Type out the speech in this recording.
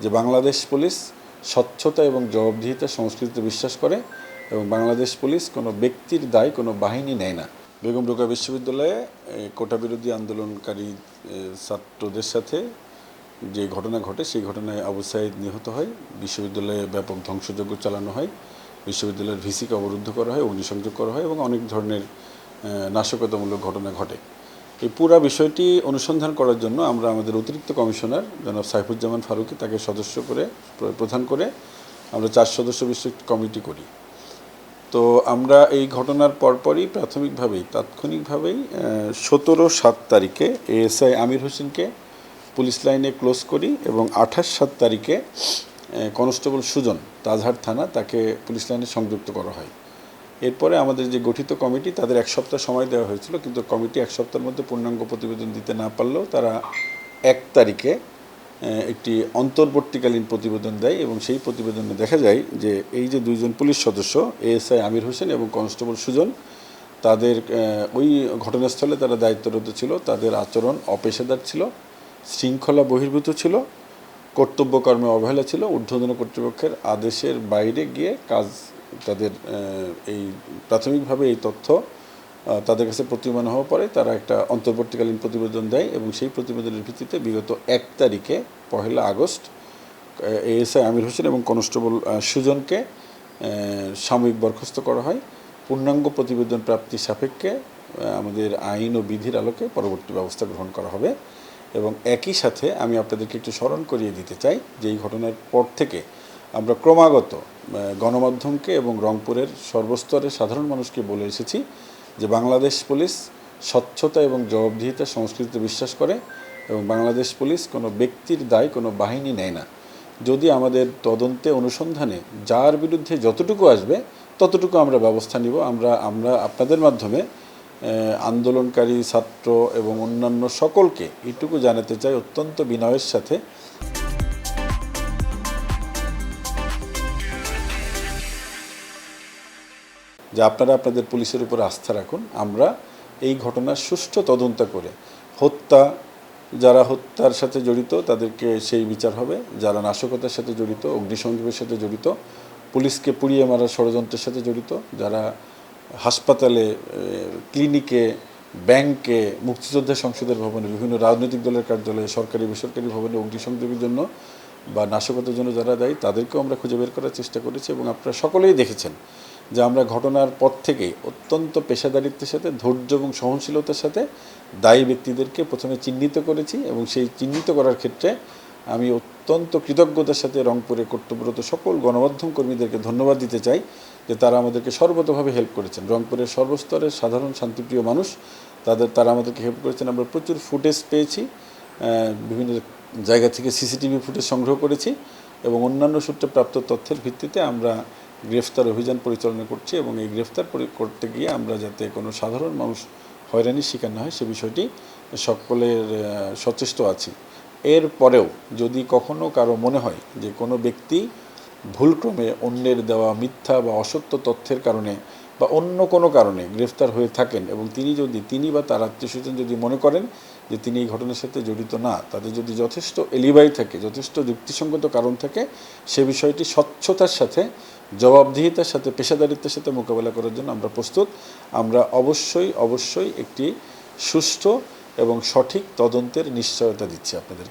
যে বাংলাদেশ পুলিশ স্বচ্ছতা এবং জবাবদিহিতা সংস্কৃতিতে বিশ্বাস করে এবং বাংলাদেশ পুলিশ কোনো ব্যক্তির দায় কোনো বাহিনী নেয় না। বেগম রোকেয়া বিশ্ববিদ্যালয়ে কোটা বিরোধী আন্দোলনকারী ছাত্রদের সাথে যে ঘটনা ঘটে সেই ঘটনায় আবু সাঈদ নিহত হয়, বিশ্ববিদ্যালয়ে ব্যাপক ধ্বংসযজ্ঞ চালানো হয়, বিশ্ববিদ্যালয়ের ভিসিকে অবরুদ্ধ করা হয়, অগ্নিসংযোগ করা হয় এবং অনেক ধরনের নাশকতামূলক ঘটনা ঘটে। এই পুরা বিষয়টি অনুসন্ধান করার জন্য আমরা আমাদের অতিরিক্ত কমিশনার জনাব সাইফুজ্জামান ফারুকী তাকে সদস্য করে প্রধান করে আমরা 4 সদস্য বিশিষ্ট কমিটি করি। তো আমরা এই ঘটনার পরপরই প্রাথমিকভাবেই তাৎক্ষণিকভাবেই 17/7 তারিখে এএসআই আমির হোসেনকে পুলিশ লাইনে ক্লোজ করি এবং 28/7 তারিখে কনস্টেবল সুজন তাজহাট থানা তাকে পুলিশ লাইনে সংযুক্ত করা হয়। এরপরে আমাদের যে গঠিত কমিটি তাদের 1 সপ্তাহ সময় দেওয়া হয়েছিল, কিন্তু কমিটি 1 সপ্তাহের মধ্যে পূর্ণাঙ্গ প্রতিবেদন দিতে না পারলেও তারা 1 তারিখে একটি অন্তর্বর্তীকালীন প্রতিবেদন দেয় এবং সেই প্রতিবেদনে দেখা যায় যে এই যে 2 জন পুলিশ সদস্য এএসআই আমির হোসেন এবং কনস্টেবল সুজন তাদের ওই ঘটনাস্থলে তারা দায়িত্বরত ছিল, তাদের আচরণ অপেশাদার ছিল, শৃঙ্খলা বহির্ভূত ছিল, কর্তব্যকর্মে অবহেলা ছিল, ঊর্ধ্বতন কর্তৃপক্ষের আদেশের বাইরে গিয়ে কাজ তাদের এই প্রাথমিকভাবে এই তথ্য তাদের কাছে প্রতীয়মান হওয়ার পরে তারা একটা অন্তর্বর্তীকালীন প্রতিবেদন দেয় এবং সেই প্রতিবেদনের ভিত্তিতে বিগত 1 তারিখে 1 আগস্ট এএসআই আমির হোসেন এবং কনস্টেবল সুজনকে সাময়িক বরখাস্ত করা হয়। পূর্ণাঙ্গ প্রতিবেদন প্রাপ্তি সাপেক্ষে আমাদের আইন ও বিধির আলোকে পরবর্তী ব্যবস্থা গ্রহণ করা হবে। এবং একই সাথে আমি আপনাদেরকে একটু স্মরণ করিয়ে দিতে চাই যে এই ঘটনার পর থেকে আমরা ক্রমাগত গণমাধ্যমকে এবং রংপুরের সর্বস্তরের সাধারণ মানুষকে বলে এসেছি যে বাংলাদেশ পুলিশ স্বচ্ছতা এবং জবাবদিহিতা সংস্কৃতিতে বিশ্বাস করে এবং বাংলাদেশ পুলিশ কোনো ব্যক্তির দায় কোনো বাহিনী নেয় না। যদি আমাদের তদন্তে অনুসন্ধানে যার বিরুদ্ধে যতটুকু আসবে ততটুকু আমরা ব্যবস্থা নিব। আমরা আপনাদের মাধ্যমে আন্দোলনকারী ছাত্র এবং অন্যান্য সকলকে এইটুকু জানাতে চাই অত্যন্ত বিনয়ের সাথে যে আপনারা আপনাদের পুলিশের উপর আস্থা রাখুন। আমরা এই ঘটনার সুষ্ঠু তদন্ত করে যারা হত্যার সাথে জড়িত তাদেরকে সেই বিচার হবে, যারা নাশকতার সাথে জড়িত, অগ্নিসংযোগের সাথে জড়িত, পুলিশকে পুড়িয়ে মারার ষড়যন্ত্রের সাথে জড়িত, যারা হাসপাতালে, ক্লিনিকে, ব্যাংকে, মুক্তিযোদ্ধা সংসদের ভবনে, বিভিন্ন রাজনৈতিক দলের কার্যালয়ে, সরকারি বেসরকারি ভবনে অগ্নিসংযোগের জন্য বা নাশকতার জন্য যারা দায়ী তাদেরকেও আমরা খুঁজে বের করার চেষ্টা করেছি। এবং আপনারা সকলেই দেখেছেন যে আমরা ঘটনার পর থেকেই অত্যন্ত পেশাদারিত্বের সাথে, ধৈর্য এবং সহনশীলতার সাথে দায়ী ব্যক্তিদেরকে প্রথমে চিহ্নিত করেছি এবং সেই চিহ্নিত করার ক্ষেত্রে আমি অত্যন্ত কৃতজ্ঞতার সাথে রংপুরে কর্তব্যরত সকল গণমাধ্যম কর্মীদেরকে ধন্যবাদ দিতে চাই যে তারা আমাদেরকে সর্বতোভাবে হেল্প করেছেন। রংপুরের সর্বস্তরের সাধারণ শান্তিপ্রিয় মানুষ তারা আমাদেরকে হেল্প করেছেন। আমরা প্রচুর ফুটেজ পেয়েছি, বিভিন্ন জায়গা থেকে সিসিটিভি ফুটেজ সংগ্রহ করেছি এবং অন্যান্য সূত্রে প্রাপ্ত তথ্যের ভিত্তিতে আমরা গ্রেফতার অভিযান পরিচালনা করছি এবং এই গ্রেফতার করতে গিয়ে আমরা যাতে কোনো সাধারণ মানুষ হয়রানির শিকার না হয় সে বিষয়টি সকলের সচেষ্ট আছি। এরপরেও যদি কখনো কারো মনে হয় যে কোনো ব্যক্তি ভুলক্রমে অন্যের দেওয়া মিথ্যা বা অসত্য তথ্যের কারণে বা অন্য কোনো কারণে গ্রেফতার হয়ে থাকেন এবং তিনি বা তার আত্মীয়স্বজন যদি মনে করেন যে তিনি এই ঘটনার সাথে জড়িত না, তাদের যদি যথেষ্ট এলিবাই থাকে, যথেষ্ট যুক্তিসঙ্গত কারণ থাকে, সে বিষয়টি স্বচ্ছতার সাথে, জবাবদিহিতার সাথে, পেশাদারিত্বের সাথে মোকাবেলা করার জন্য আমরা প্রস্তুত। আমরা অবশ্যই একটি সুষ্ঠু এবং সঠিক তদন্তের নিশ্চয়তা দিচ্ছি আপনাদের।